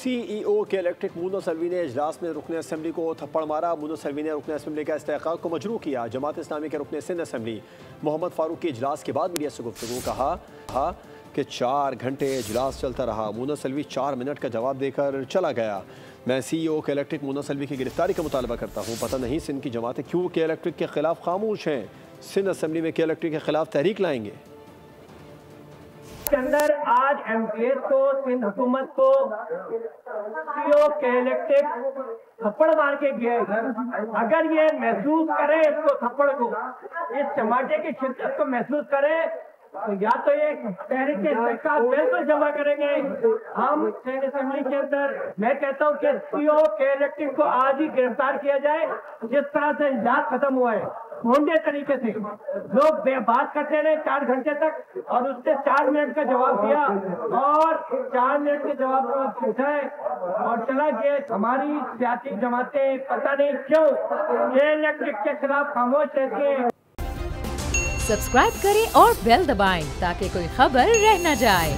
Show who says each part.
Speaker 1: CEO के electric मुनस Alvi ने इजलास में रुकन असम्बली को थप्पड़ मारा। मुनस अलवी ने रुकन असम्बली का इस्तेहकाक को मजरू किया। जमात इस्लामी के रुकन सिंध असम्बली मोहम्मद फारूक की इजलास के बाद मीडिया से गुफ्तगू कहा कि 4 घंटे इजलास चलता रहा। मुनस अलवी 4 मिनट का जवाब देकर चला गया। मैं CEO के इलेक्ट्रिक मुनस अलवी की गिरफ्तारी का मुतालबा करता हूँ। पता नहीं सिंध की जमातें क्यों के इलेक्ट्रिक के खिलाफ खामोश हैं। सिंध असम्बली में के इलेक्ट्रिक के खिलाफ तहरीक लाएंगे।
Speaker 2: के अंदर आज MPS को, सिंध हुकूमत को CEO के इलेक्ट्रिक थप्पड़ मार के गए। अगर ये महसूस करे इसको थप्पड़ को, इस टमाटे की शिद्दत को महसूस करे तो या तो ये तहरीक बिल्कुल जमा करेंगे। हम सिंध असेंबली के अंदर मैं कहता हूँ कि CEO के इलेक्ट्रिक को आज ही गिरफ्तार किया जाए। जिस तरह से इजलास खत्म हुआ है भोंडे तरीके से लोग बात करते रहे 4 घंटे तक और उसने 4 मिनट का जवाब दिया और 4 मिनट के जवाब को पूछा है और चला गया। हमारी सियासी जमातें पता नहीं क्यों ये इलेक्ट्रिक के खिलाफ खामोश रहती है।
Speaker 3: सब्सक्राइब करें और बेल दबाएं ताकि कोई खबर रह न जाए।